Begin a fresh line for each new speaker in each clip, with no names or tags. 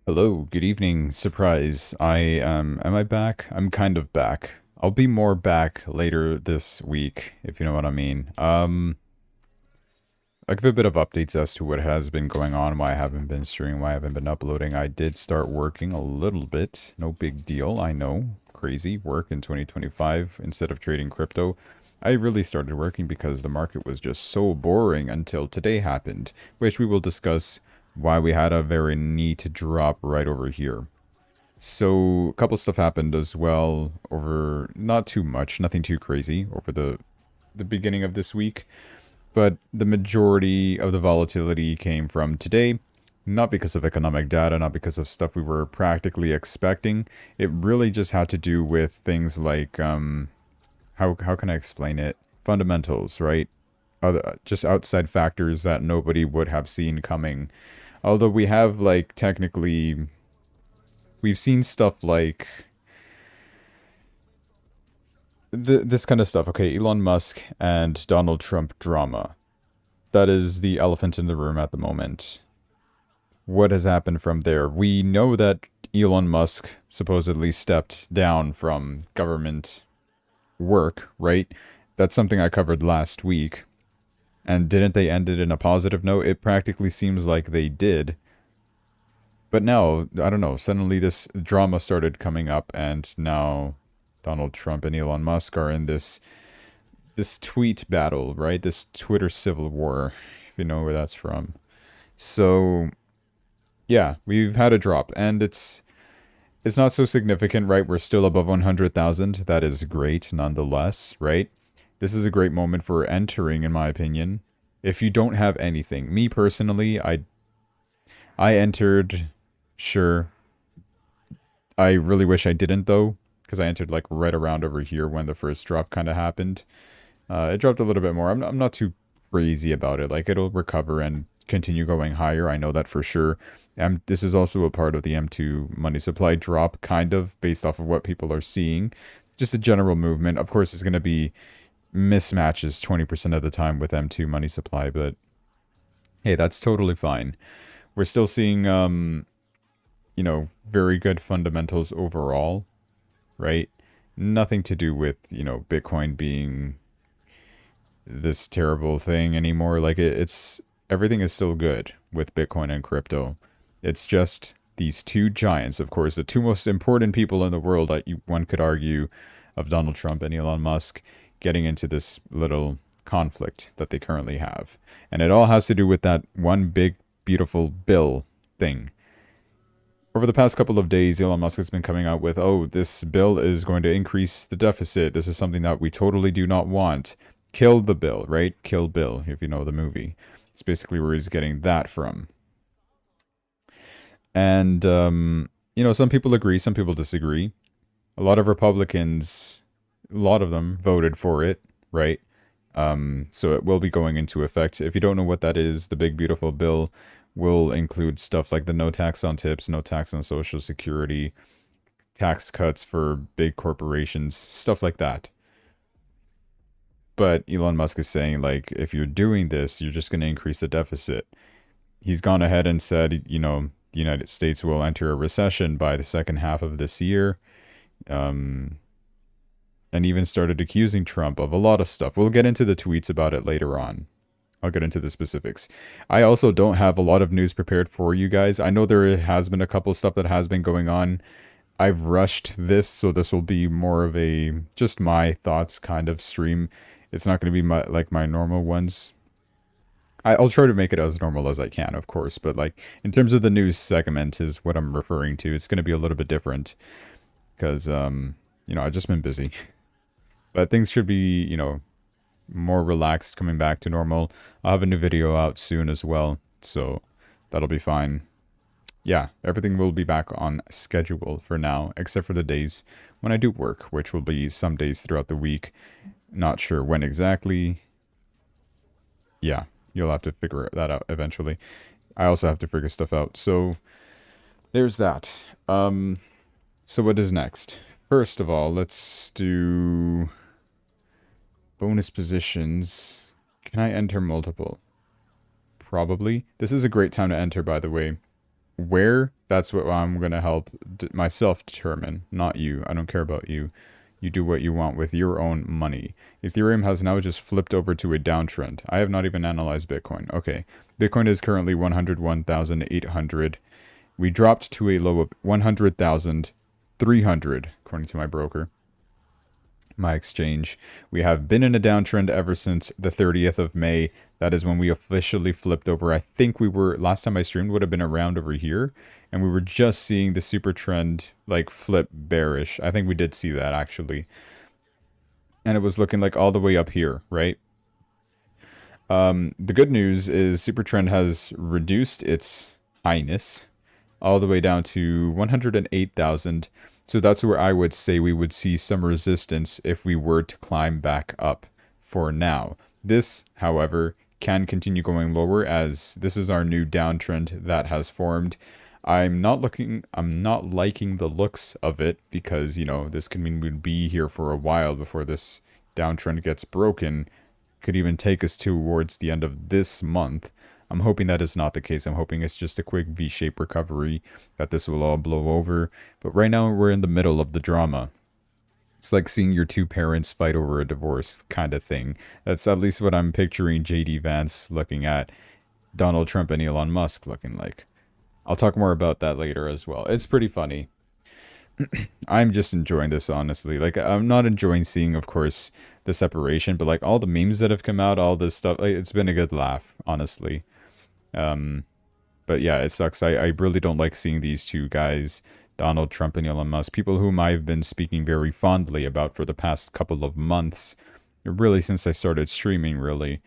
Hello, good evening. Surprise. Am I back? I'm kind of back. I'll be more back later this week, if you know what I mean. I'll give a bit of updates as to what has been going on, why I haven't been streaming, why I haven't been uploading. I did start working a little bit. No big deal, I know. Crazy work in 2025 instead of trading crypto. I really started working because the market was just so boring until today happened, which we will discuss why we had a very neat drop right over here. So a couple stuff happened as well over not too much, nothing too crazy over the beginning of this week, but the majority of the volatility came from today, not because of economic data, not because of stuff we were practically expecting. It really just had to do with things like how can I explain it? Fundamentals, right? Other, just outside factors that nobody would have seen coming. Although we have like technically we've seen stuff like this kind of stuff. Okay, Elon Musk and Donald Trump drama. That is the elephant in the room at the moment. What has happened from there? We know that Elon Musk supposedly stepped down from government work, right? That's something I covered last week. And didn't they end it in a positive note? It practically seems like they did. But now, I don't know, suddenly this drama started coming up, and now Donald Trump and Elon Musk are in this tweet battle, right? This Twitter civil war, if you know where that's from. So, yeah, we've had a drop, and it's not so significant, right? We're still above 100,000. That is great nonetheless, right? This is a great moment for entering, in my opinion. If you don't have anything, me personally, I entered, sure. I really wish I didn't though, because I entered like right around over here when the first drop kind of happened. It dropped a little bit more. I'm not too crazy about it. Like it'll recover and continue going higher. I know that for sure. This is also a part of the M2 money supply drop, kind of based off of what people are seeing. Just a general movement. Of course, it's going to be mismatches 20% of the time with M2 money supply, but hey, that's totally fine. We're still seeing, very good fundamentals overall, right? Nothing to do with, Bitcoin being this terrible thing anymore. Like it's everything is still good with Bitcoin and crypto. It's just these two giants, of course, the two most important people in the world that one could argue of Donald Trump and Elon Musk getting into this little conflict that they currently have. And it all has to do with that one big, beautiful bill thing. Over the past couple of days, Elon Musk has been coming out with, oh, this bill is going to increase the deficit. This is something that we totally do not want. Kill the bill, right? Kill Bill, if you know the movie. It's basically where he's getting that from. And, some people agree, some people disagree. A lot of Republicans, a lot of them voted for it, right? So it will be going into effect. If you don't know what that is, the big beautiful bill will include stuff like the no tax on tips, no tax on social security, tax cuts for big corporations, stuff like that. But Elon Musk is saying, like, if you're doing this, you're just going to increase the deficit. He's gone ahead and said, the United States will enter a recession by the second half of this year. And even started accusing Trump of a lot of stuff. We'll get into the tweets about it later on. I'll get into the specifics. I also don't have a lot of news prepared for you guys. I know there has been a couple stuff that has been going on. I've rushed this, so this will be more of a just my thoughts kind of stream. It's not going to be my normal ones. I'll try to make it as normal as I can, of course, but like in terms of the news segment is what I'm referring to. It's going to be a little bit different because I've just been busy. But things should be, more relaxed, coming back to normal. I'll have a new video out soon as well, so that'll be fine. Yeah, everything will be back on schedule for now, except for the days when I do work, which will be some days throughout the week. Not sure when exactly. Yeah, you'll have to figure that out eventually. I also have to figure stuff out, so there's that. So what is next? First of all, let's do bonus positions. Can I enter multiple? Probably. This is a great time to enter, by the way. Where That's what I'm going to help myself determine, not you. I don't care about you. You do what you want with your own money. Ethereum has now just flipped over to a downtrend. I have not even analyzed Bitcoin. Okay. Bitcoin is currently 101,800. We dropped to a low of 100,300, according to my broker, my exchange. We have been in a downtrend ever since the 30th of May. That is when we officially flipped over. I think we were, last time I streamed would have been around over here, and we were just seeing the super trend like flip bearish. I think we did see that actually. And it was looking like all the way up here, right? The good news is super trend has reduced its highness all the way down to 108,000. So that's where I would say we would see some resistance if we were to climb back up for now. This, however, can continue going lower as this is our new downtrend that has formed. I'm not liking the looks of it because, you know, this could mean we'd be here for a while before this downtrend gets broken. Could even take us towards the end of this month. I'm hoping that is not the case. I'm hoping it's just a quick V-shaped recovery, that this will all blow over. But right now we're in the middle of the drama. It's like seeing your two parents fight over a divorce kind of thing. That's at least what I'm picturing JD Vance looking at Donald Trump and Elon Musk looking like. I'll talk more about that later as well. It's pretty funny. I'm just enjoying this, honestly. Like, I'm not enjoying seeing, of course, the separation, but like all the memes that have come out, all this stuff, like, it's been a good laugh, honestly. But yeah, it sucks. I really don't like seeing these two guys, Donald Trump and Elon Musk, people whom I've been speaking very fondly about for the past couple of months, really since I started streaming, really.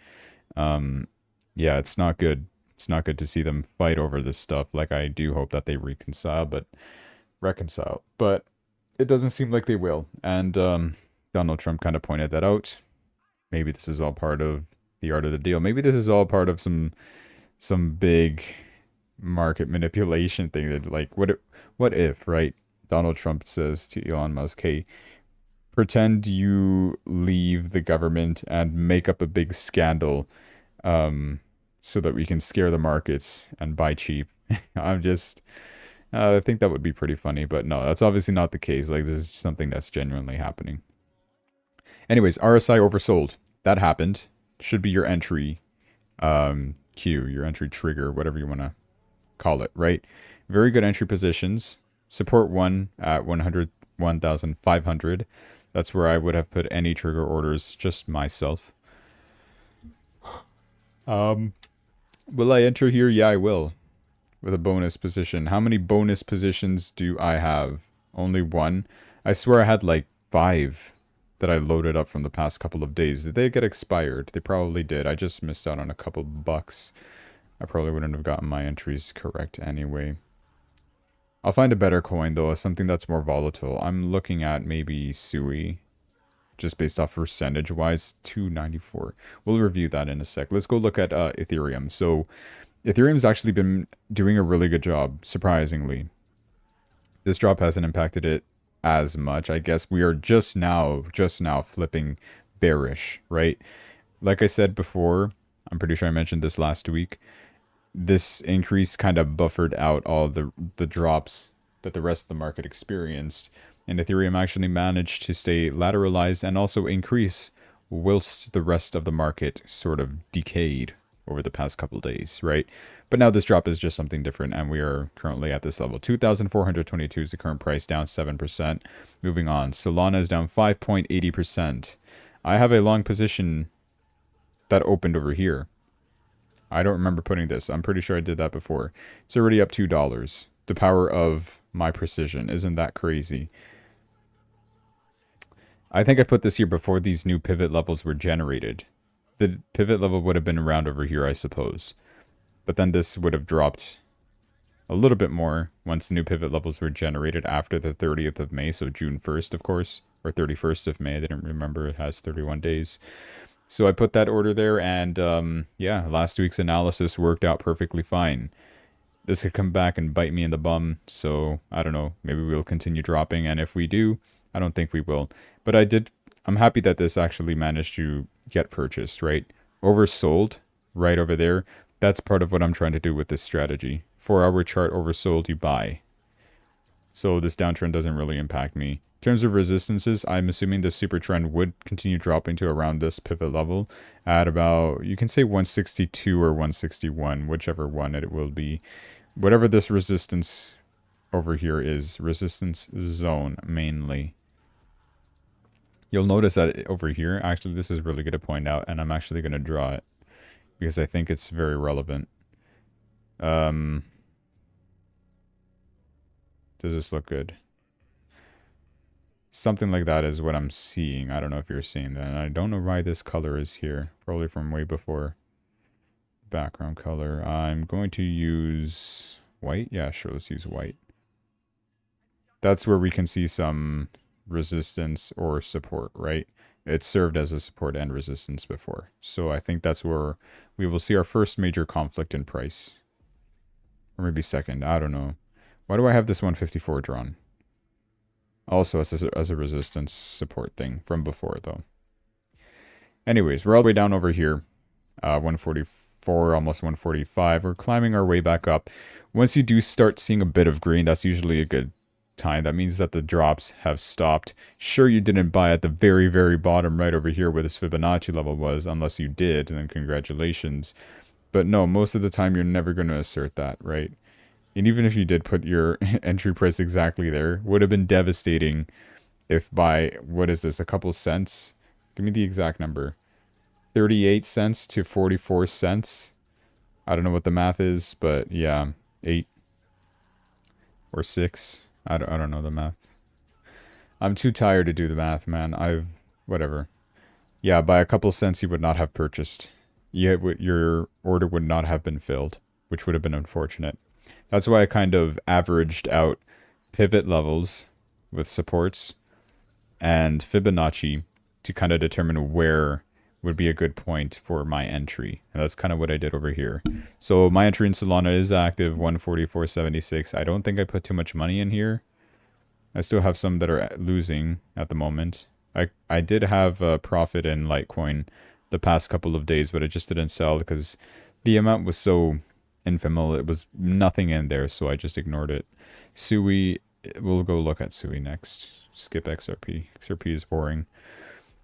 Yeah, it's not good. It's not good to see them fight over this stuff. Like, I do hope that they reconcile, but it doesn't seem like they will. And Donald Trump kind of pointed that out. Maybe this is all part of the art of the deal. Maybe this is all part of some big market manipulation thing that, like, what if, right? Donald Trump says to Elon Musk, hey, pretend you leave the government and make up a big scandal so that we can scare the markets and buy cheap. I think that would be pretty funny, but no, that's obviously not the case. Like, this is something that's genuinely happening. Anyways, RSI oversold. That happened. Should be your entry cue, your entry trigger, whatever you want to call it, right? Very good entry positions. Support 1 at 101,500. That's where I would have put any trigger orders, just myself. Will I enter here? Yeah, I will. With a bonus position. How many bonus positions do I have? Only one? I swear I had like 5 that I loaded up from the past couple of days. Did they get expired? They probably did. I just missed out on a couple bucks. I probably wouldn't have gotten my entries correct anyway. I'll find a better coin though, something that's more volatile. I'm looking at maybe Sui. Just based off percentage wise, 294. We'll review that in a sec. Let's go look at Ethereum. So Ethereum's actually been doing a really good job, surprisingly. This drop hasn't impacted it as much. I guess we are just now flipping bearish, right? Like I said before, I'm pretty sure I mentioned this last week, this increase kind of buffered out all the drops that the rest of the market experienced. And Ethereum actually managed to stay lateralized and also increase whilst the rest of the market sort of decayed over the past couple of days, right? But now this drop is just something different, and we are currently at this level. 2,422 is the current price, down 7%. Moving on, Solana is down 5.80%. I have a long position that opened over here. I don't remember putting this. I'm pretty sure I did that before. It's already up $2. The power of my precision. Isn't that crazy? I think I put this here before these new pivot levels were generated. The pivot level would have been around over here, I suppose. But then this would have dropped a little bit more once the new pivot levels were generated after the 30th of May. So June 1st, of course, or 31st of May. I didn't remember. It has 31 days. So I put that order there, and yeah, last week's analysis worked out perfectly fine. This could come back and bite me in the bum, so I don't know. Maybe we'll continue dropping, and if we do, I don't think we will. But I'm happy that this actually managed to get purchased, right? Oversold right over there. That's part of what I'm trying to do with this strategy. 4-hour chart oversold, you buy. So this downtrend doesn't really impact me. In terms of resistances, I'm assuming the super trend would continue dropping to around this pivot level at about, you can say 162 or 161, whichever one it will be. Whatever this resistance over here is, resistance zone mainly. You'll notice that over here, actually this is really good to point out, and I'm actually going to draw it because I think it's very relevant. Does this look good? Something like that is what I'm seeing. I don't know if you're seeing that. And I don't know why this color is here. Probably from way before. Background color. I'm going to use white. Yeah, sure. Let's use white. That's where we can see some resistance or support, right? It served as a support and resistance before. So I think that's where we will see our first major conflict in price. Or maybe second. I don't know. Why do I have this 154 drawn? Also as a resistance support thing from before, though. Anyways, we're all the way down over here. 144, almost 145. We're climbing our way back up. Once you do start seeing a bit of green, that's usually a good time. That means that the drops have stopped. Sure, you didn't buy at the very, very bottom right over here where this Fibonacci level was, unless you did, and then congratulations. But no, most of the time you're never going to assert that, right? And even if you did put your entry price exactly there, would have been devastating if by, what is this, a couple cents? Give me the exact number. 38 cents to 44 cents. I don't know what the math is, but yeah, 8 or 6. I don't know the math. I'm too tired to do the math, man. Whatever. Yeah, by a couple cents you would not have purchased. Your order would not have been filled, which would have been unfortunate. That's why I kind of averaged out pivot levels with supports and Fibonacci to kind of determine where would be a good point for my entry. And that's kind of what I did over here. So my entry in Solana is active, 144.76. I don't think I put too much money in here. I still have some that are losing at the moment. I did have a profit in Litecoin the past couple of days, but I just didn't sell because the amount was so infamous. It was nothing in there, so I just ignored it. Sui, we'll go look at Sui next. Skip XRP. XRP is boring.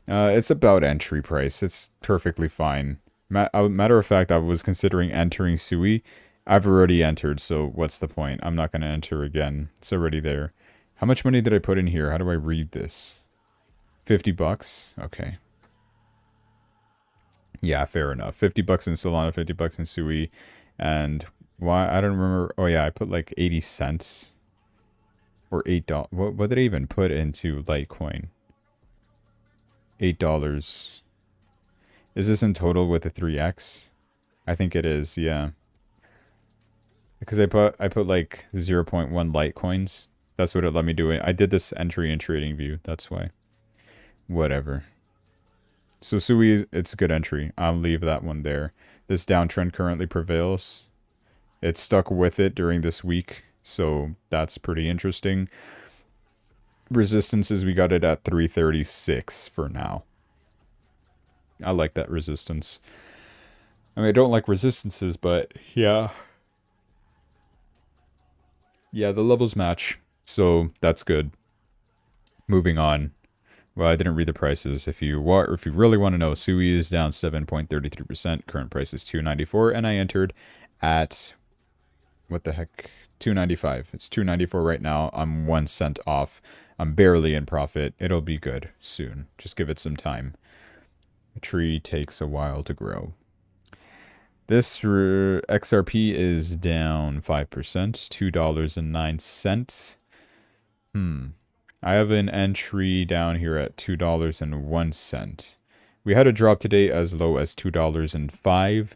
It's about entry price. It's perfectly fine. Matter of fact, I was considering entering Sui. I've already entered, so what's the point? I'm not going to enter again. It's already there. How much money did I put in here? How do I read this? 50 bucks? Okay. Yeah, fair enough. 50 bucks in Solana, 50 bucks in Sui. And why? I don't remember. Oh, yeah, I put like 80 cents. Or $8. What did I even put into Litecoin? $8. Is this in total with the 3x? I think it is, yeah. Because I put like 0.1 Litecoins. That's what it let me do. I did this entry in TradingView. That's why. Whatever. So Sui, it's a good entry. I'll leave that one there. This downtrend currently prevails. It's stuck with it during this week. So that's pretty interesting. Resistances, we got it at 336 for now. I like that resistance. I mean, I don't like resistances, but yeah. Yeah, the levels match. So that's good. Moving on. Well, I didn't read the prices. If you really want to know, Sui is down 7.33%. Current price is $2.94, and I entered at what the heck? $2.95. It's $2.94 right now. I'm 1 cent off. I'm barely in profit. It'll be good soon. Just give it some time. A tree takes a while to grow. This XRP is down 5%, $2.09. I have an entry down here at $2.01. We had a drop today as low as $2.05.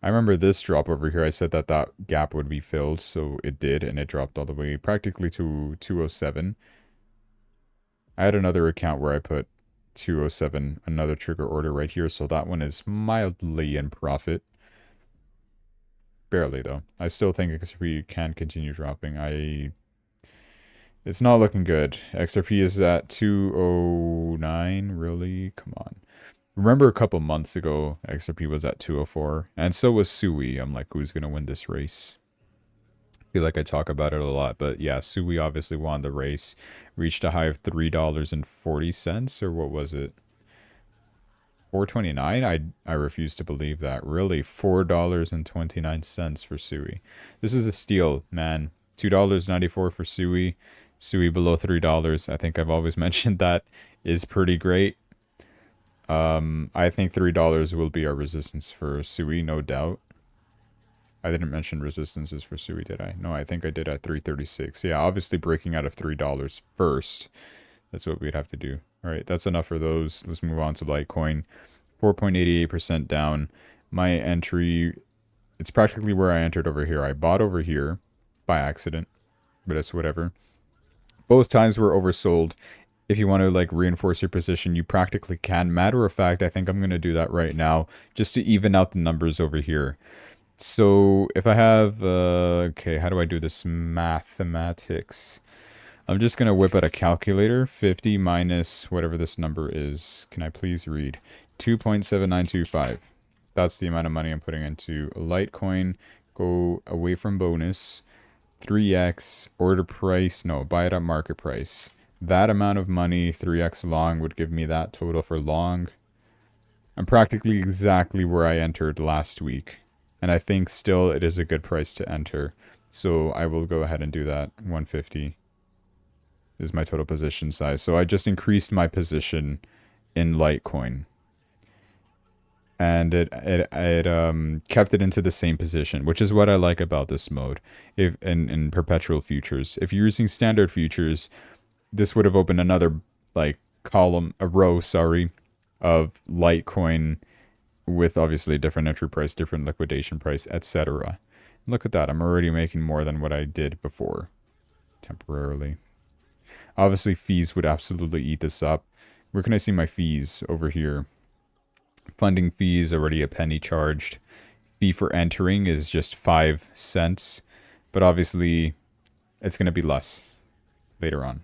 I remember this drop over here. I said that that gap would be filled, so it did, and it dropped all the way practically to 207. I had another account where I put 207, another trigger order right here, so that one is mildly in profit. Barely, though. I still think XRP can continue dropping. It's not looking good. XRP is at 209, really? Come on. Remember a couple months ago, XRP was at 204, and so was Sui. I'm like, who's gonna win this race? I feel like I talk about it a lot, but yeah, Sui obviously won the race, reached a high of $3.40, or what was it? 429. I refuse to believe that. Really, $4.29 for Sui. This is a steal, man. $2.94 for Sui. Sui below $3. I think I've always mentioned that is pretty great. I think $3 will be our resistance for Sui, no doubt. I didn't mention resistances for Sui, did I? No, I think I did at 336. Yeah, obviously breaking out of $3 first. That's what we'd have to do. All right, that's enough for those. Let's move on to Litecoin. 4.88% down. My entry, it's practically where I entered over here. I bought over here by accident, but it's whatever. Both times were oversold. If you want to like reinforce your position, you practically can. Matter of fact, I think I'm going to do that right now just to even out the numbers over here. So if I have, okay, how do I do this mathematics? I'm just going to whip out a calculator. 50 minus whatever this number is. Can I please read? 2.7925. That's the amount of money I'm putting into Litecoin. Go away from bonus. 3x, order price, no, buy it at market price. That amount of money, 3x long, would give me that total for long. I'm practically exactly where I entered last week. And I think still it is a good price to enter. So I will go ahead and do that. 150 is my total position size. So I just increased my position in Litecoin. And it kept it into the same position, which is what I like about this mode. If in perpetual futures. If you're using standard futures, this would have opened another like row, of Litecoin with obviously a different entry price, different liquidation price, etc. Look at that. I'm already making more than what I did before, temporarily. Obviously, fees would absolutely eat this up. Where can I see my fees? Over here. Funding fees, already a penny charged. Fee for entering is just 5 cents. But obviously, it's going to be less later on.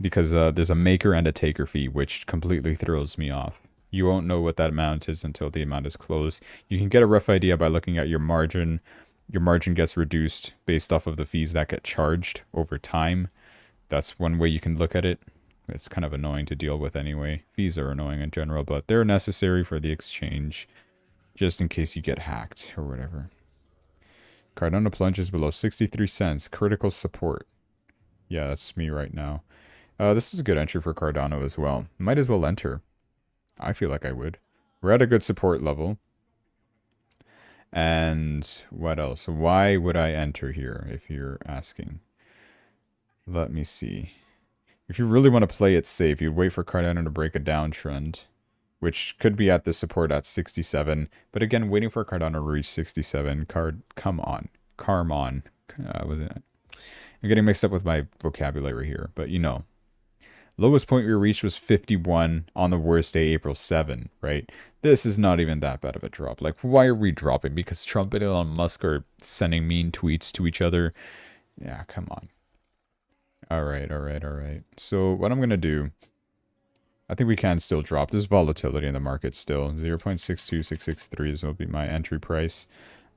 Because there's a maker and a taker fee, which completely throws me off. You won't know what that amount is until the amount is closed. You can get a rough idea by looking at your margin. Your margin gets reduced based off of the fees that get charged over time. That's one way you can look at it. It's kind of annoying to deal with anyway. Fees are annoying in general, but they're necessary for the exchange. Just in case you get hacked or whatever. Cardano plunges below 63 cents. Critical support. Yeah, that's me right now. This is a good entry for Cardano as well. Might as well enter. I feel like I would. We're at a good support level. And what else? Why would I enter here, if you're asking? Let me see. If you really want to play it safe, you'd wait for Cardano to break a downtrend, which could be at the support at 67. But again, waiting for Cardano to reach 67. Come on. Carmon. Was it? I'm getting mixed up with my vocabulary here, but you know. Lowest point we reached was 51 on the worst day, April 7, right? This is not even that bad of a drop. Like, why are we dropping? Because Trump and Elon Musk are sending mean tweets to each other? Yeah, come on. Alright. So, what I'm going to do, I think we can still drop. There's volatility in the market still. 0.62663 will be my entry price.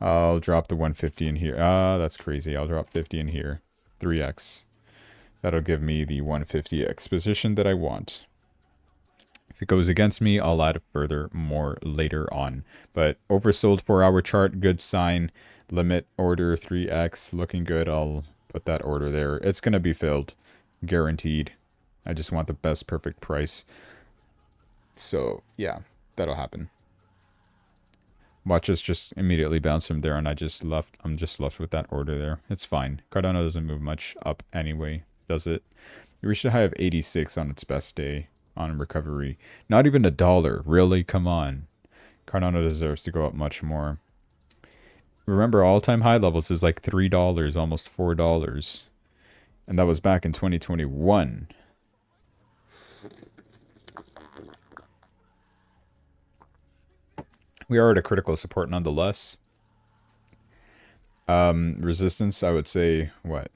I'll drop the 150 in here. That's crazy. I'll drop 50 in here. 3x. That'll give me the 150x position that I want. If it goes against me, I'll add more later on. But oversold 4-hour chart, good sign. Limit order 3x, looking good. I'll put that order there. It's going to be filled, guaranteed. I just want the best perfect price. So, yeah, that'll happen. Watch us just immediately bounce from there, and I'm just left with that order there. It's fine. Cardano doesn't move much up anyway, does it? It reached a high of 86 on its best day on recovery. Not even $1. Really? Come on. Cardano deserves to go up much more. Remember, all-time high levels is like $3, almost $4. And that was back in 2021. We are at a critical support nonetheless. Resistance, I would say, what?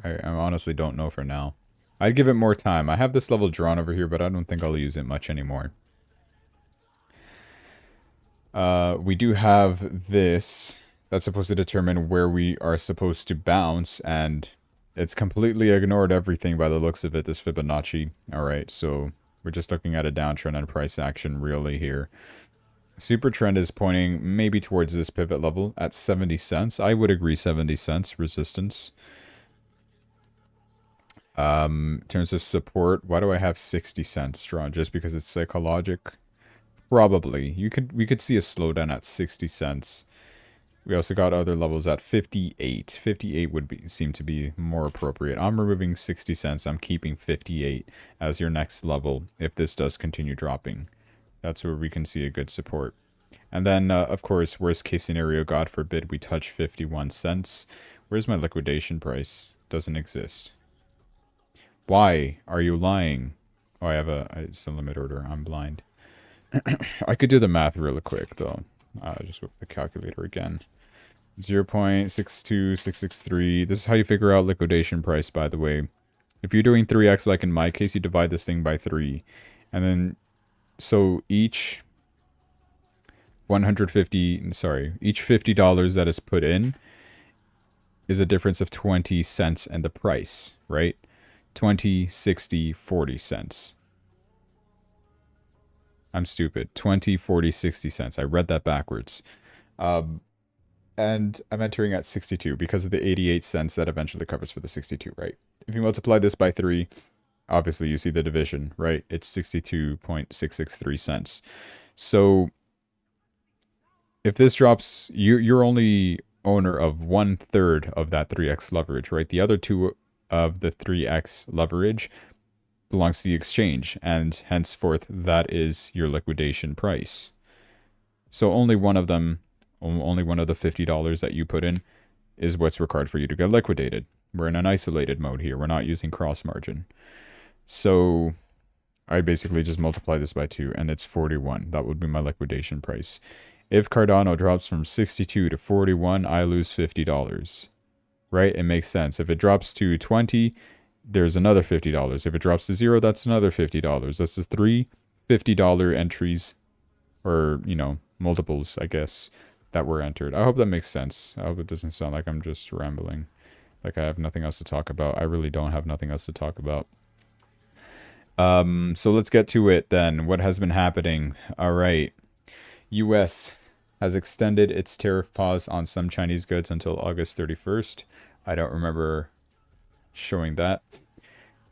I honestly don't know for now. I'd give it more time. I have this level drawn over here, but I don't think I'll use it much anymore. We do have this that's supposed to determine where we are supposed to bounce, and it's completely ignored everything by the looks of it, this Fibonacci. Alright, so we're just looking at a downtrend and price action really here. Super trend is pointing maybe towards this pivot level at 70 cents. I would agree 70 cents resistance. In terms of support, why do I have 60 cents drawn? Just because it's psychologic? Probably. We could see a slowdown at 60 cents. We also got other levels at 58. 58 would seem to be more appropriate. I'm removing 60 cents. I'm keeping 58 as your next level if this does continue dropping. That's where we can see a good support. And then, of course, worst case scenario, God forbid, we touch 51 cents. Where's my liquidation price? Doesn't exist. Why are you lying? Oh, it's a limit order. I'm blind. I could do the math really quick, though. Just with the calculator again. 0.62663. This is how you figure out liquidation price, by the way. If you're doing 3x, like in my case, you divide this thing by 3. And then, so each each $50 that is put in is a difference of 20 cents in the price, right? 20, 60, 40 cents. I'm stupid. 20, 40, 60 cents. I read that backwards. And I'm entering at 62 because of the 88 cents that eventually covers for the 62, right? If you multiply this by 3, obviously you see the division, right? It's 62.663 cents. So if this drops, you're only owner of 1/3 of that 3x leverage, right? The other 2 of the 3x leverage belongs to the exchange, and henceforth that is your liquidation price. So only one of them, only one of the $50 that you put in is what's required for you to get liquidated. We're in an isolated mode here. We're not using cross margin. So I basically just multiply this by 2 and it's 41. That would be my liquidation price. If Cardano drops from 62 to 41, I lose $50. Right? It makes sense. If it drops to 20, there's another $50. If it drops to 0, that's another $50. That's the 3 $50 entries, or, you know, multiples, I guess, that were entered. I hope that makes sense. I hope it doesn't sound like I'm just rambling, like I have nothing else to talk about. I really don't have nothing else to talk about. So let's get to it then. What has been happening? All right. U.S. has extended its tariff pause on some Chinese goods until August 31st. I don't remember showing that.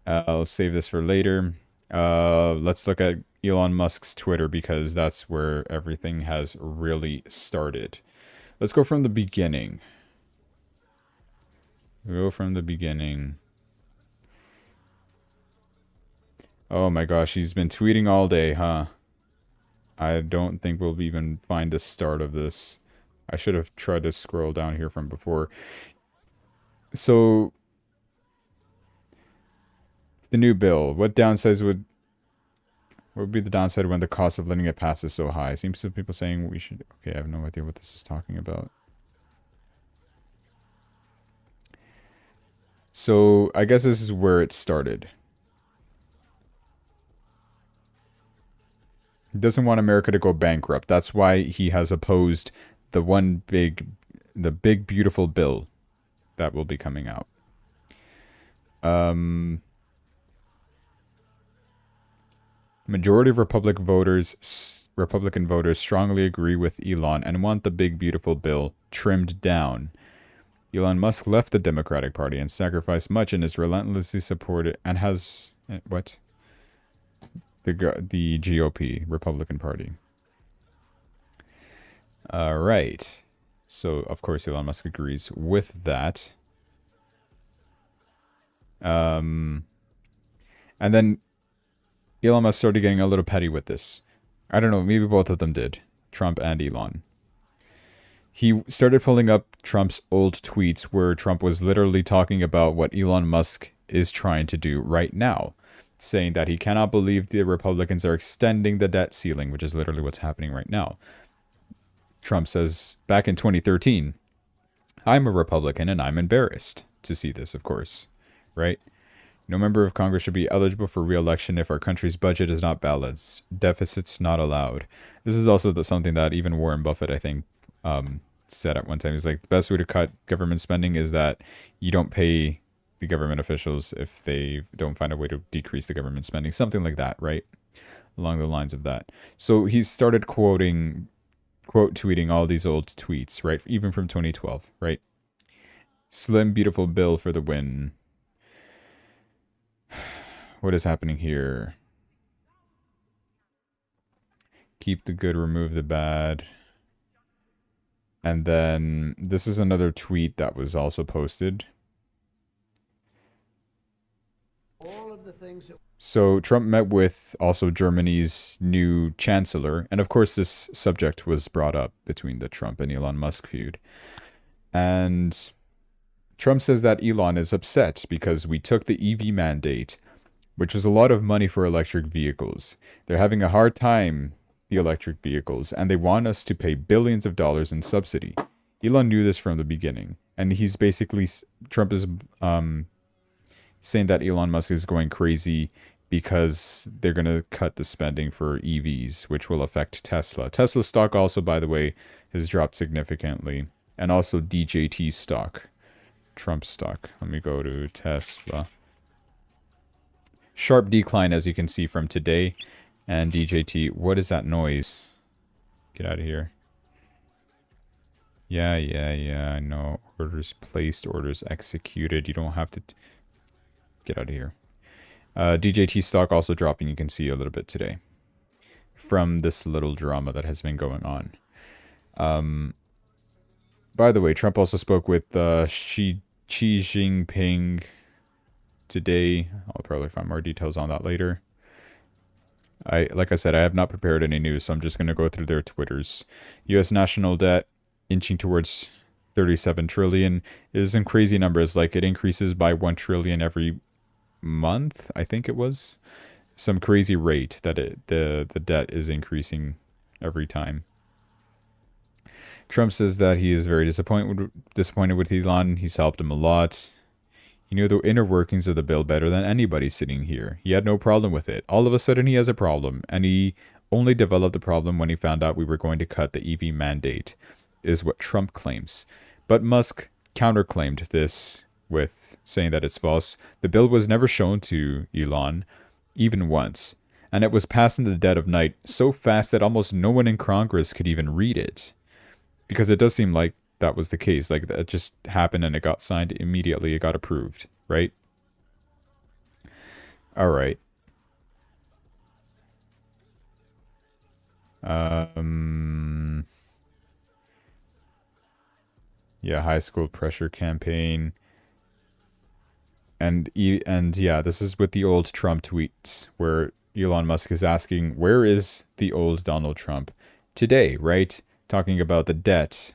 I'll save this for later. Let's look at Elon Musk's Twitter because that's where everything has really started. Let's go from the beginning. We'll go from the beginning. Oh my gosh, he's been tweeting all day, huh? I don't think we'll even find the start of this. I should have tried to scroll down here from before. So, the new bill. What downsides what would be the downside when the cost of letting it pass is so high? Seems to people saying we should... Okay, I have no idea what this is talking about. So, I guess this is where it started. He doesn't want America to go bankrupt. That's why he has opposed the big beautiful bill that will be coming out. Majority of Republican voters strongly agree with Elon and want the big beautiful bill trimmed down. Elon Musk left the Democratic Party and sacrificed much and is relentlessly supported and has what? The GOP, Republican Party. All right. So, of course, Elon Musk agrees with that. And then Elon Musk started getting a little petty with this. I don't know, maybe both of them did, Trump and Elon. He started pulling up Trump's old tweets where Trump was literally talking about what Elon Musk is trying to do right now, saying that he cannot believe the Republicans are extending the debt ceiling, which is literally what's happening right now. Trump says, back in 2013, I'm a Republican and I'm embarrassed to see this, of course, right? No member of Congress should be eligible for re-election if our country's budget is not balanced. Deficits not allowed. This is also something that even Warren Buffett, I think, said at one time. He's like, the best way to cut government spending is that you don't pay the government officials if they don't find a way to decrease the government spending. Something like that, right? Along the lines of that. So he started quote tweeting all these old tweets, right? Even from 2012, right? Slim, beautiful bill for the win. What is happening here? Keep the good, remove the bad. And then this is another tweet that was also posted.
All of the things that
So Trump met with also Germany's new chancellor. And of course, this subject was brought up between the Trump and Elon Musk feud. And Trump says that Elon is upset because we took the EV mandate, which is a lot of money for electric vehicles. They're having a hard time, the electric vehicles, and they want us to pay billions of dollars in subsidy. Elon knew this from the beginning, and he's basically, Trump is saying that Elon Musk is going crazy because they're going to cut the spending for EVs, which will affect Tesla. Tesla stock also, by the way, has dropped significantly, and also DJT stock, Trump stock. Let me go to Tesla. Sharp decline, as you can see from today. And DJT, what is that noise? Get out of here. Yeah, I know. Orders placed, orders executed. You don't have to... Get out of here. DJT stock also dropping, you can see a little bit today. From this little drama that has been going on. By the way, Trump also spoke with Xi Jinping today. I'll probably find more details on that later. Like I said, I have not prepared any news, so I'm just going to go through their Twitters. U.S. national debt inching towards 37 trillion is in crazy numbers. Like it increases by 1 trillion every month, I think it was. Some crazy rate that the debt is increasing every time. Trump says that he is very disappointed with Elon. He's helped him a lot. He knew the inner workings of the bill better than anybody sitting here. He had no problem with it. All of a sudden, he has a problem, and he only developed the problem when he found out we were going to cut the EV mandate, is what Trump claims. But Musk counterclaimed this with saying that it's false. The bill was never shown to Elon, even once, and it was passed in the dead of night so fast that almost no one in Congress could even read it. Because it does seem like that was the case. Like, that just happened and it got signed immediately. It got approved, right? All right. Yeah, high school pressure campaign. And yeah, this is with the old Trump tweets where Elon Musk is asking, where is the old Donald Trump today, right? Talking about the debt.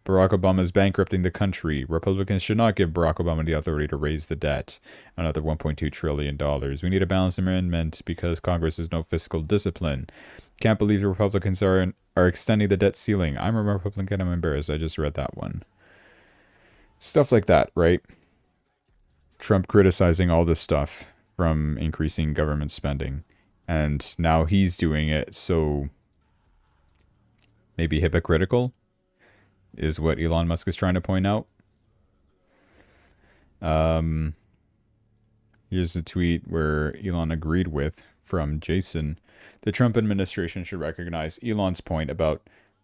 Barack Obama is bankrupting the country. Republicans should not give Barack Obama the authority to raise the debt. Another $1.2 trillion. We need a balanced amendment because Congress has no fiscal discipline. Can't believe the Republicans are extending the debt ceiling. I'm a Republican. I'm embarrassed. I just read that one. Stuff like that, right? Trump criticizing all this stuff from increasing government spending. And now he's doing it, so maybe hypocritical is what Elon Musk is trying to point out. Here's a tweet where Elon agreed with from Jason. The Trump administration should recognize Elon's point about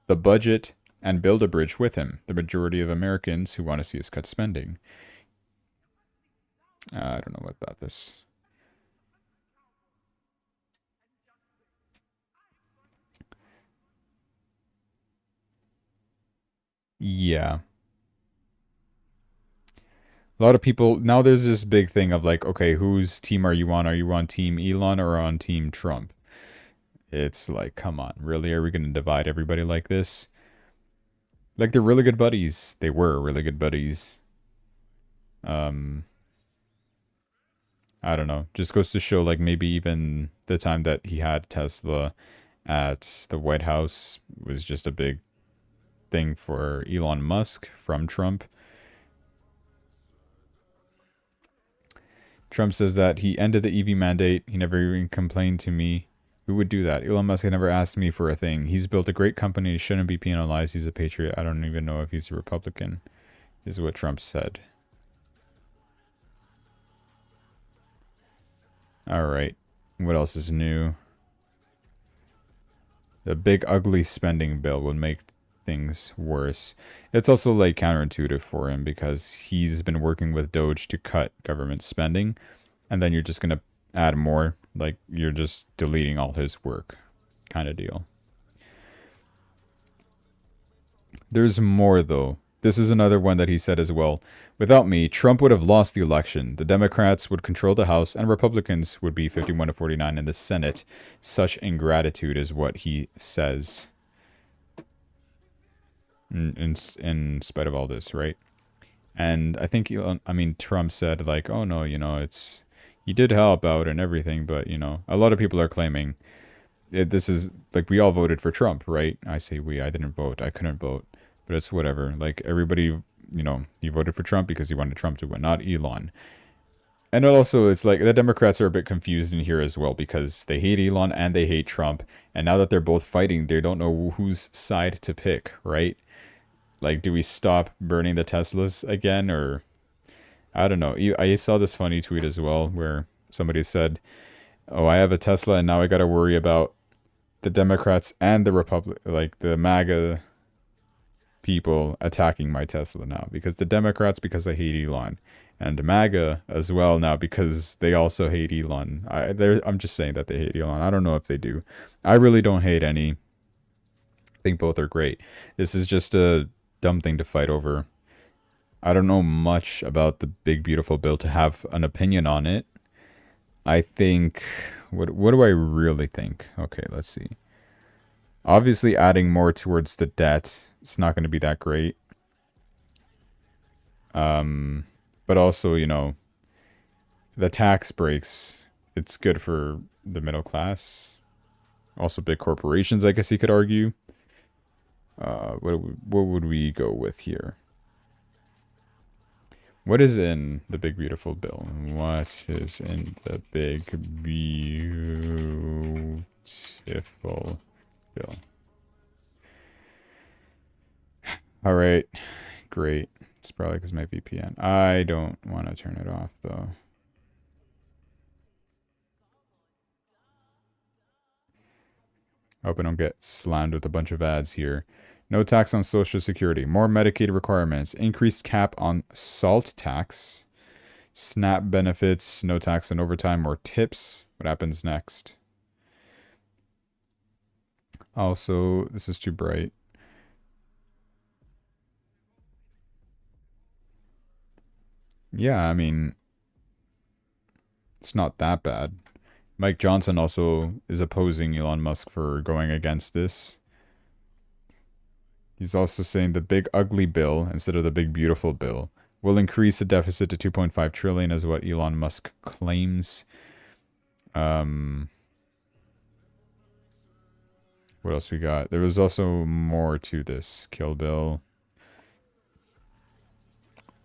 the budget and build a bridge with him. The majority of Americans who want to see us cut spending. I don't know what about this. Yeah. A lot of people, now there's this big thing of like, okay, whose team are you on? Are you on team Elon or on team Trump? It's like, come on, really? Are we going to divide everybody like this? Like, they're really good buddies. They were really good buddies. I don't know. Just goes to show, like, maybe even the time that he had Tesla at the White House was just a big thing for Elon Musk from Trump. Trump says that he ended the EV mandate. He never even complained to me. Who would do that? Elon Musk had never asked me for a thing. He's built a great company. He shouldn't be penalized. He's a patriot. I don't even know if he's a Republican, is what Trump said. All right. What else is new? The big ugly spending bill would make things worse. It's also like counterintuitive for him because he's been working with Doge to cut government spending, and then you're just going to add more. Like, you're just deleting all his work kind of deal. There's more, though. This is another one that he said as well. Without me, Trump would have lost the election. The Democrats would control the House, and Republicans would be 51 to 49 in the Senate. Such ingratitude is what he says. In spite of all this, right? And I think, Trump said, like, oh no, it's, he did help out and everything, but, a lot of people are claiming this is, like, we all voted for Trump, right? I say we, I didn't vote, I couldn't vote. But it's whatever. Like, everybody, he voted for Trump because he wanted Trump to win, not Elon. And also, it's like the Democrats are a bit confused in here as well because they hate Elon and they hate Trump. And now that they're both fighting, they don't know whose side to pick, right? Like, do we stop burning the Teslas again? Or, I don't know. I saw this funny tweet as well where somebody said, oh, I have a Tesla and now I got to worry about the Democrats and the MAGA people attacking my Tesla now, because the Democrats because I hate Elon, and MAGA as well now because they also hate Elon. I'm just saying that they hate Elon. I don't know if they do. I really don't hate any. I think both are great. This is just a dumb thing to fight over. I don't know much about the big beautiful bill to have an opinion on it. I think what do I really think? Okay, let's see. Obviously adding more towards the debt, it's not going to be that great. But also, the tax breaks, it's good for the middle class. Also big corporations, I guess you could argue. What would we go with here? What is in the big beautiful bill? What is in the big beautiful bill? All right, great. It's probably because my VPN. I don't want to turn it off though. Hope I don't get slammed with a bunch of ads here. No tax on Social Security. More Medicaid requirements. Increased cap on SALT tax. SNAP benefits. No tax on overtime or tips. What happens next? Also, this is too bright. Yeah, it's not that bad. Mike Johnson also is opposing Elon Musk for going against this. He's also saying the big ugly bill instead of the big beautiful bill will increase the deficit to 2.5 trillion is what Elon Musk claims. What else we got? There was also more to this kill bill.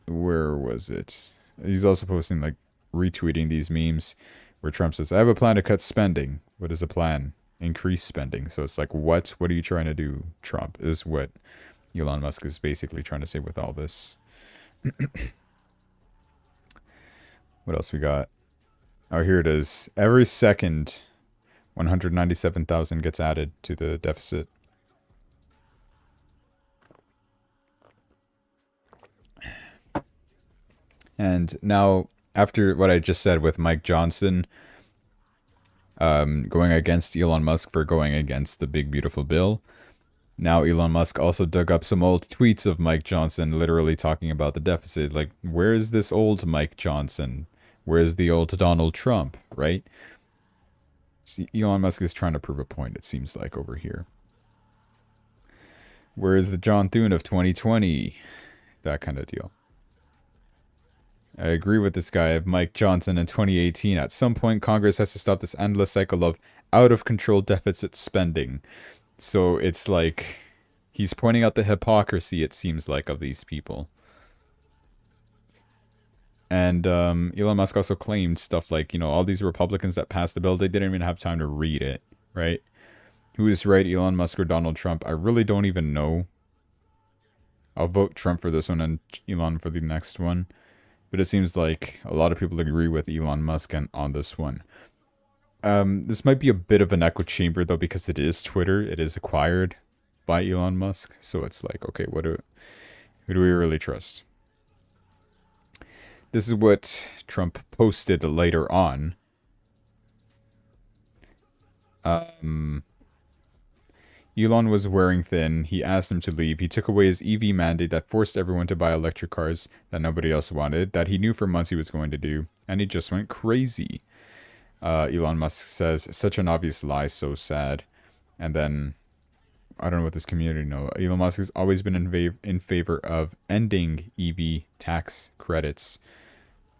Where was it? He's also posting, like, retweeting these memes where Trump says, I have a plan to cut spending. What is the plan? Increase spending. So it's like, what are you trying to do, Trump? Is what Elon Musk is basically trying to say with all this. What else we got? Oh, here it is. Every second, 197,000 gets added to the deficit. And now, after what I just said with Mike Johnson going against Elon Musk for going against the big beautiful bill, now Elon Musk also dug up some old tweets of Mike Johnson literally talking about the deficit. Like, where is this old Mike Johnson? Where's the old Donald Trump, right? See, Elon Musk is trying to prove a point, it seems like, over here. Where is the John Thune of 2020? That kind of deal. I agree with this guy of Mike Johnson in 2018. At some point, Congress has to stop this endless cycle of out-of-control deficit spending. So it's like he's pointing out the hypocrisy, it seems like, of these people. And Elon Musk also claimed stuff like, all these Republicans that passed the bill, they didn't even have time to read it, right? Who is right, Elon Musk or Donald Trump? I really don't even know. I'll vote Trump for this one and Elon for the next one. But it seems like a lot of people agree with Elon Musk on this one. This might be a bit of an echo chamber, though, because it is Twitter. It is acquired by Elon Musk. So it's like, okay, who do we really trust? This is what Trump posted later on. Elon was wearing thin. He asked him to leave. He took away his EV mandate that forced everyone to buy electric cars that nobody else wanted, that he knew for months he was going to do, and he just went crazy. Elon Musk says, such an obvious lie, so sad. And then, I don't know what this community knows. Elon Musk has always been in favor of ending EV tax credits.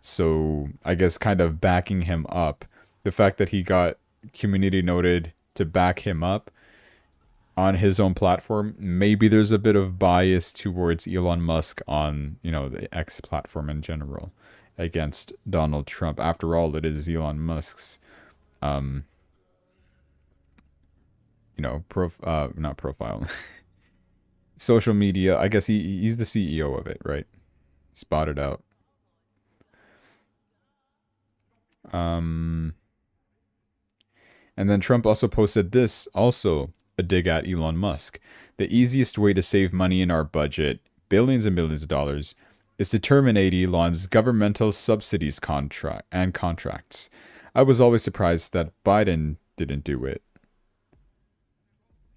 So, I guess kind of backing him up. The fact that he got community noted to back him up on his own platform, maybe there's a bit of bias towards Elon Musk on, the X platform in general against Donald Trump. After all, it is Elon Musk's, not profile, social media. I guess he's the CEO of it, right? Spotted out. And then Trump also posted this, also a dig at Elon Musk. The easiest way to save money in our budget, billions and billions of dollars, is to terminate Elon's governmental subsidies contracts. I was always surprised that Biden didn't do it.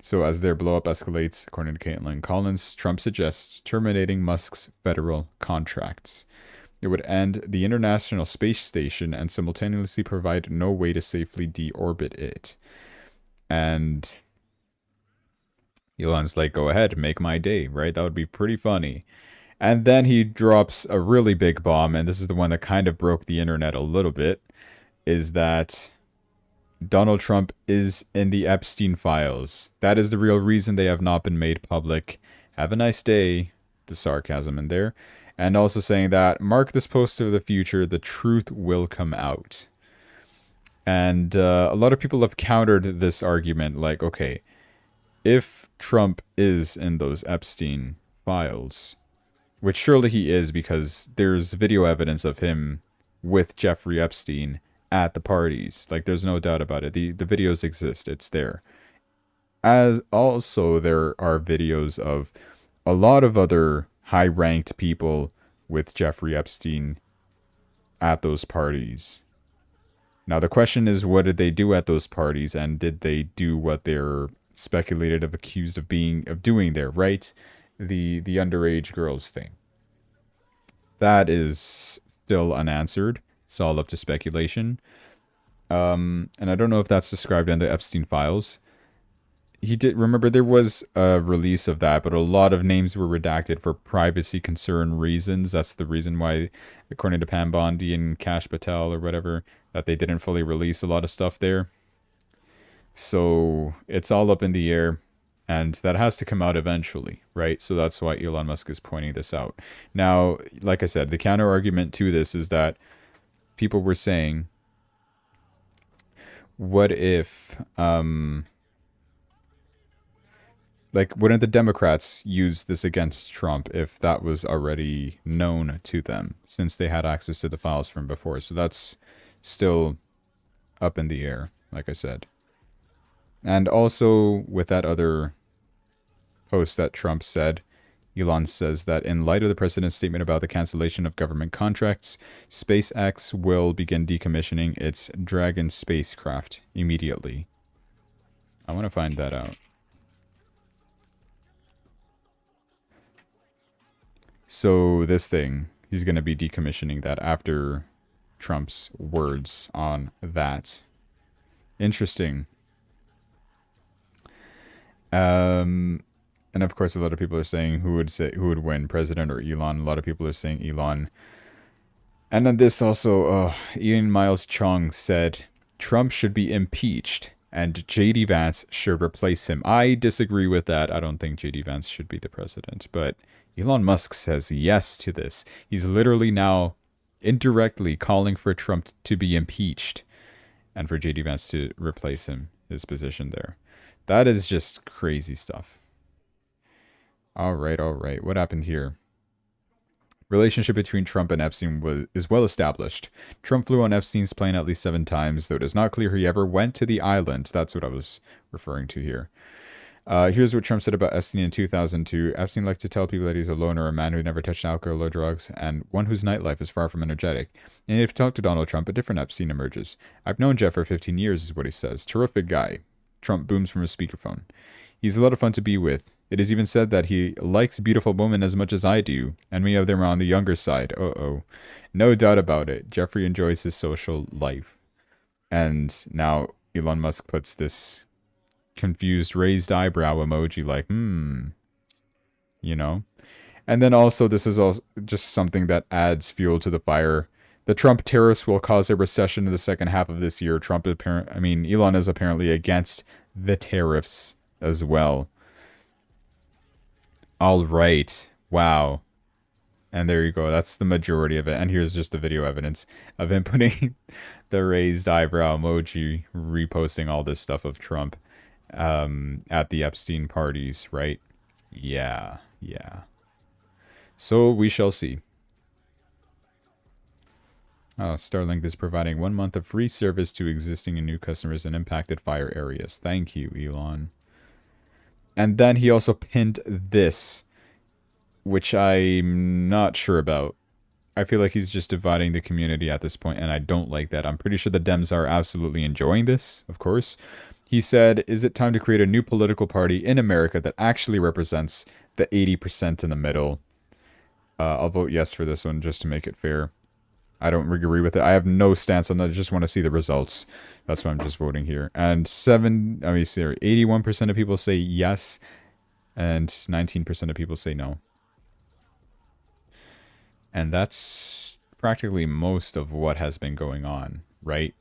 So as their blowup escalates, according to Caitlin Collins, Trump suggests terminating Musk's federal contracts. It would end the International Space Station and simultaneously provide no way to safely deorbit it. And Elon's like, go ahead, make my day, right? That would be pretty funny. And then he drops a really big bomb, and this is the one that kind of broke the internet a little bit, is that Donald Trump is in the Epstein files. That is the real reason they have not been made public. Have a nice day. The sarcasm in there. And also saying that, mark this post for the future, the truth will come out. And a lot of people have countered this argument, like, okay, if Trump is in those Epstein files, which surely he is because there's video evidence of him with Jeffrey Epstein at the parties. Like, there's no doubt about it. The videos exist. It's there. As also, there are videos of a lot of other high-ranked people with Jeffrey Epstein at those parties. Now, the question is, what did they do at those parties, and did they do what they're speculated of accused of doing there, right? The underage girls thing. That is still unanswered. It's all up to speculation. And I don't know if that's described in the Epstein files. Remember, there was a release of that, but a lot of names were redacted for privacy concern reasons. That's the reason why, according to Pam Bondi and Kash Patel or whatever, that they didn't fully release a lot of stuff there. So it's all up in the air, and that has to come out eventually, right? So that's why Elon Musk is pointing this out. Now, like I said, the counter argument to this is that people were saying, what if, wouldn't the Democrats use this against Trump if that was already known to them, since they had access to the files from before? So that's still up in the air, like I said. And also, with that other post that Trump said, Elon says that in light of the president's statement about the cancellation of government contracts, SpaceX will begin decommissioning its Dragon spacecraft immediately. I want to find that out. So this thing, he's going to be decommissioning that after Trump's words on that. Interesting. And of course, a lot of people are saying who would win, president or Elon. A lot of people are saying Elon. And then this also, Ian Miles Chong said Trump should be impeached and J.D. Vance should replace him. I disagree with that. I don't think J.D. Vance should be the president, but Elon Musk says yes to this. He's literally now indirectly calling for Trump to be impeached and for JD Vance to replace him, his position there. That is just crazy stuff. All right, all right. What happened here? Relationship between Trump and Epstein is well established. Trump flew on Epstein's plane at least 7 times, though it is not clear he ever went to the island. That's what I was referring to here. Here's what Trump said about Epstein in 2002. Epstein likes to tell people that he's a loner, a man who never touched alcohol or drugs, and one whose nightlife is far from energetic. And if you talk to Donald Trump, a different Epstein emerges. I've known Jeff for 15 years, is what he says. Terrific guy. Trump booms from his speakerphone. He's a lot of fun to be with. It is even said that he likes beautiful women as much as I do, and many of them are on the younger side. Uh-oh. No doubt about it. Jeffrey enjoys his social life. And now Elon Musk puts this confused raised eyebrow emoji like, you know. And then also, this is also just something that adds fuel to the fire. The Trump tariffs will cause a recession in the second half of this year. Elon is apparently against the tariffs as well. All right. Wow. And there you go. That's the majority of it. And here's just the video evidence of him putting the raised eyebrow emoji, reposting all this stuff of Trump at the Epstein parties, right? Yeah. So we shall see. Starlink is providing 1 month of free service to existing and new customers in impacted fire areas. Thank you, Elon. And then he also pinned this, which I'm not sure about. I feel like he's just dividing the community at this point, and I don't like that. I'm pretty sure the Dems are absolutely enjoying this, of course. He said, is it time to create a new political party in America that actually represents the 80% in the middle? I'll vote yes for this one just to make it fair. I don't agree with it. I have no stance on that. I just want to see the results. That's why I'm just voting here. And 81% of people say yes, and 19% of people say no. And that's practically most of what has been going on, right?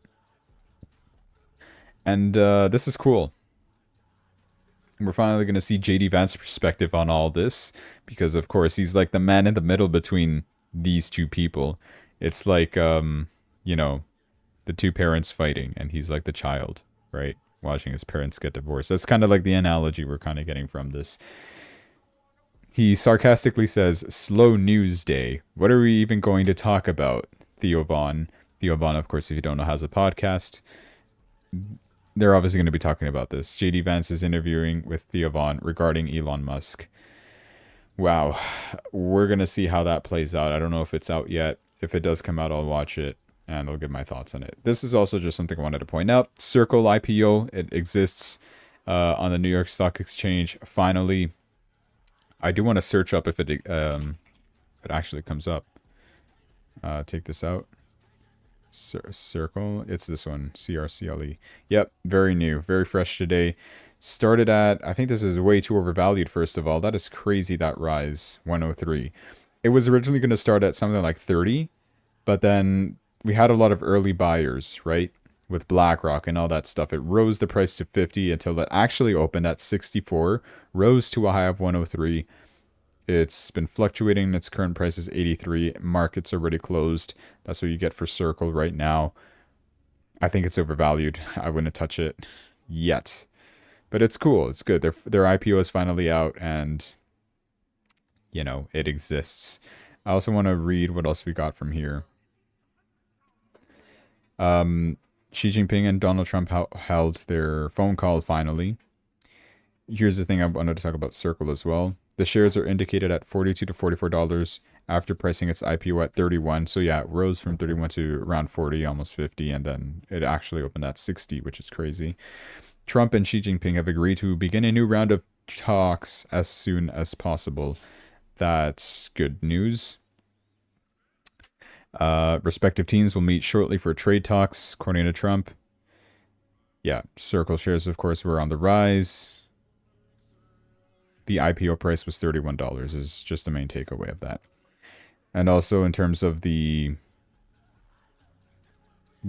And this is cool. We're finally going to see JD Vance's perspective on all this, because of course he's like the man in the middle between these two people. It's like, you know, the two parents fighting, and he's like the child, right? Watching his parents get divorced. That's kind of like the analogy we're kind of getting from this. He sarcastically says, slow news day. What are we even going to talk about? Theo Von, of course, if you don't know, has a podcast. They're obviously going to be talking about this. JD Vance is interviewing with Theo Von regarding Elon Musk. Wow. We're going to see how that plays out. I don't know if it's out yet. If it does come out, I'll watch it, and I'll give my thoughts on it. This is also just something I wanted to point out. Circle IPO, it exists on the New York Stock Exchange, finally. I do want to search up if it actually comes up. Take this out. Circle, it's this one, CRCLE. Yep, very new, very fresh today. Started at, I think this is way too overvalued, first of all. That is crazy, that rise, 103. It was originally going to start at something like 30, but then we had a lot of early buyers, right? With BlackRock and all that stuff. It rose the price to 50 until it actually opened at 64, rose to a high of 103. It's been fluctuating. Its current price is 83. Market's already closed. That's what you get for Circle right now. I think it's overvalued. I wouldn't touch it yet. But it's cool. It's good. Their IPO is finally out, and you know, it exists. I also want to read what else we got from here. Xi Jinping and Donald Trump held their phone call finally. Here's the thing I wanted to talk about Circle as well. The shares are indicated at $42 to $44 after pricing its IPO at 31. So yeah, it rose from 31 to around 40, almost 50, and then it actually opened at 60, which is crazy. Trump and Xi Jinping have agreed to begin a new round of talks as soon as possible. That's good news. Respective teams will meet shortly for trade talks, according to Trump. Yeah, Circle shares, of course, were on the rise. The IPO price was $31, is just the main takeaway of that. And also in terms of we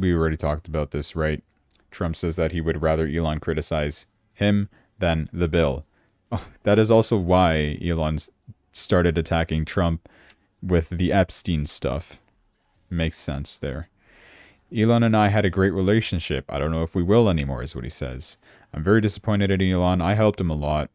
already talked about this, right? Trump says that he would rather Elon criticize him than the bill. Oh, that is also why Elon started attacking Trump with the Epstein stuff. Makes sense there. Elon and I had a great relationship. I don't know if we will anymore, is what he says. I'm very disappointed in Elon. I helped him a lot.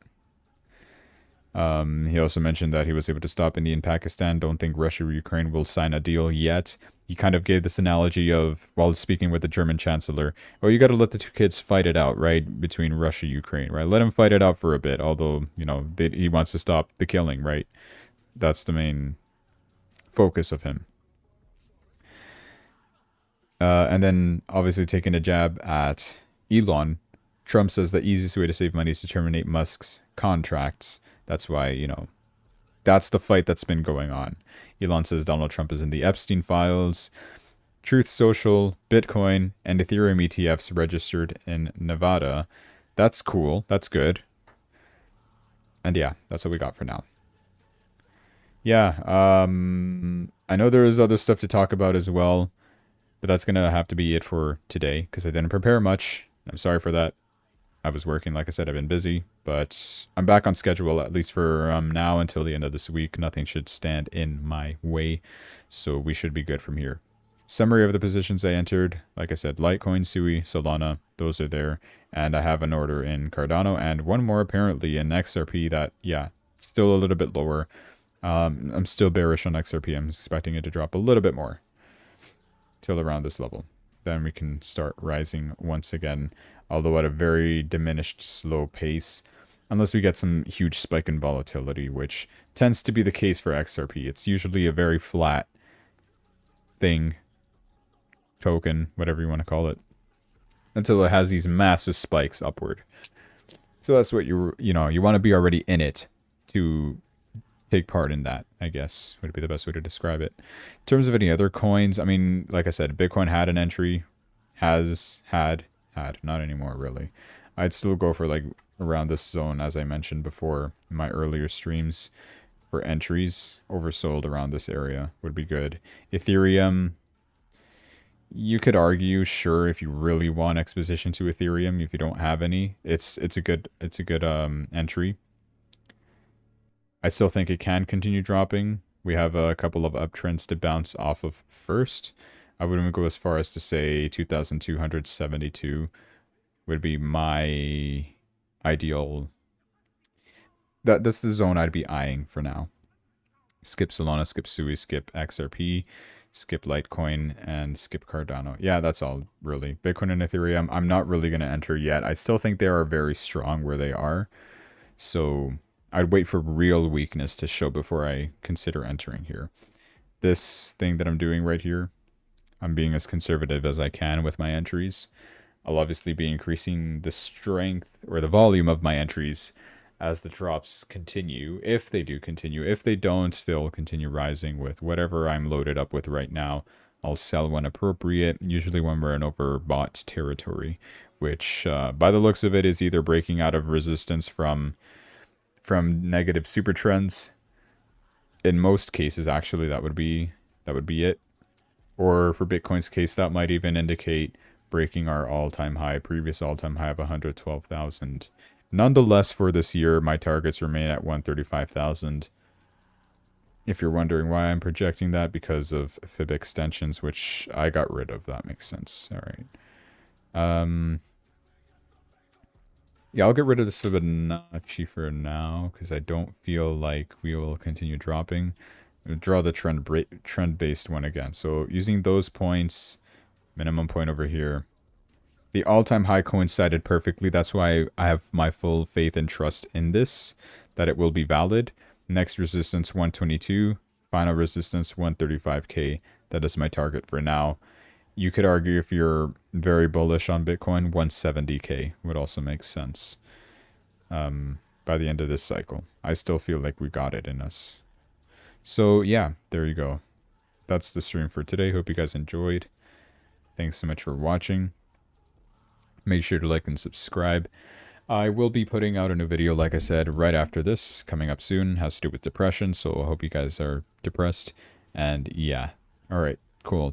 He also mentioned that he was able to stop India and Pakistan. Don't think Russia or Ukraine will sign a deal yet. He kind of gave this analogy of, while speaking with the German chancellor, oh, you got to let the two kids fight it out, right, between Russia and Ukraine, right? Let them fight it out for a bit, although, you know, he wants to stop the killing, right? That's the main focus of him. And then, obviously, taking a jab at Elon, Trump says the easiest way to save money is to terminate Musk's contracts. That's why, you know, that's the fight that's been going on. Elon says Donald Trump is in the Epstein files. Truth Social, Bitcoin, and Ethereum ETFs registered in Nevada. That's cool. That's good. And yeah, that's what we got for now. Yeah, I know there is other stuff to talk about as well, but that's going to have to be it for today because I didn't prepare much. I'm sorry for that. I was working, like I said, I've been busy, but I'm back on schedule, at least for now until the end of this week. Nothing should stand in my way, so we should be good from here. Summary of the positions I entered, like I said, Litecoin, Sui, Solana, those are there, and I have an order in Cardano, and one more apparently in XRP that, yeah, still a little bit lower. I'm still bearish on XRP. I'm expecting it to drop a little bit more till around this level. Then we can start rising once again, although at a very diminished, slow pace, unless we get some huge spike in volatility, which tends to be the case for XRP. It's usually a very flat thing, token, whatever you want to call it, until it has these massive spikes upward. So that's what you want to be already in it to take part in that, I guess, would be the best way to describe it. In terms of any other coins, I mean, like I said, Bitcoin had an entry, had, not anymore really. I'd still go for like around this zone, as I mentioned before in my earlier streams, for entries. Oversold around this area would be good. Ethereum, you could argue, sure, if you really want exposition to Ethereum, if you don't have any, it's a good entry. I still think it can continue dropping. We have a couple of uptrends to bounce off of first. I wouldn't go as far as to say 2,272 would be my ideal. That's the zone I'd be eyeing for now. Skip Solana, skip Sui, skip XRP, skip Litecoin, and skip Cardano. Yeah, that's all really. Bitcoin and Ethereum, I'm not really going to enter yet. I still think they are very strong where they are. So I'd wait for real weakness to show before I consider entering here. This thing that I'm doing right here, I'm being as conservative as I can with my entries. I'll obviously be increasing the strength or the volume of my entries as the drops continue, if they do continue. If they don't, they'll continue rising with whatever I'm loaded up with right now. I'll sell when appropriate, usually when we're in overbought territory, which by the looks of it is either breaking out of resistance from negative super trends. In most cases, actually, that would be it. Or for Bitcoin's case, that might even indicate breaking our all-time high, previous all-time high of 112,000. Nonetheless, for this year, my targets remain at 135,000. If you're wondering why I'm projecting that, because of fib extensions, which I got rid of. That makes sense. All right. Yeah, I'll get rid of this Fibonacci for now, because I don't feel like we will continue dropping. I'll draw the trend-based one again. So using those points, minimum point over here, the all-time high coincided perfectly. That's why I have my full faith and trust in this, that it will be valid. Next resistance, 122. Final resistance, 135K. That is my target for now. You could argue if you're very bullish on Bitcoin, 170K would also make sense by the end of this cycle. I still feel like we got it in us. So yeah, there you go. That's the stream for today. Hope you guys enjoyed. Thanks so much for watching. Make sure to like and subscribe. I will be putting out a new video, like I said, right after this, coming up soon. Has to do with depression, so I hope you guys are depressed. And yeah, all right, cool.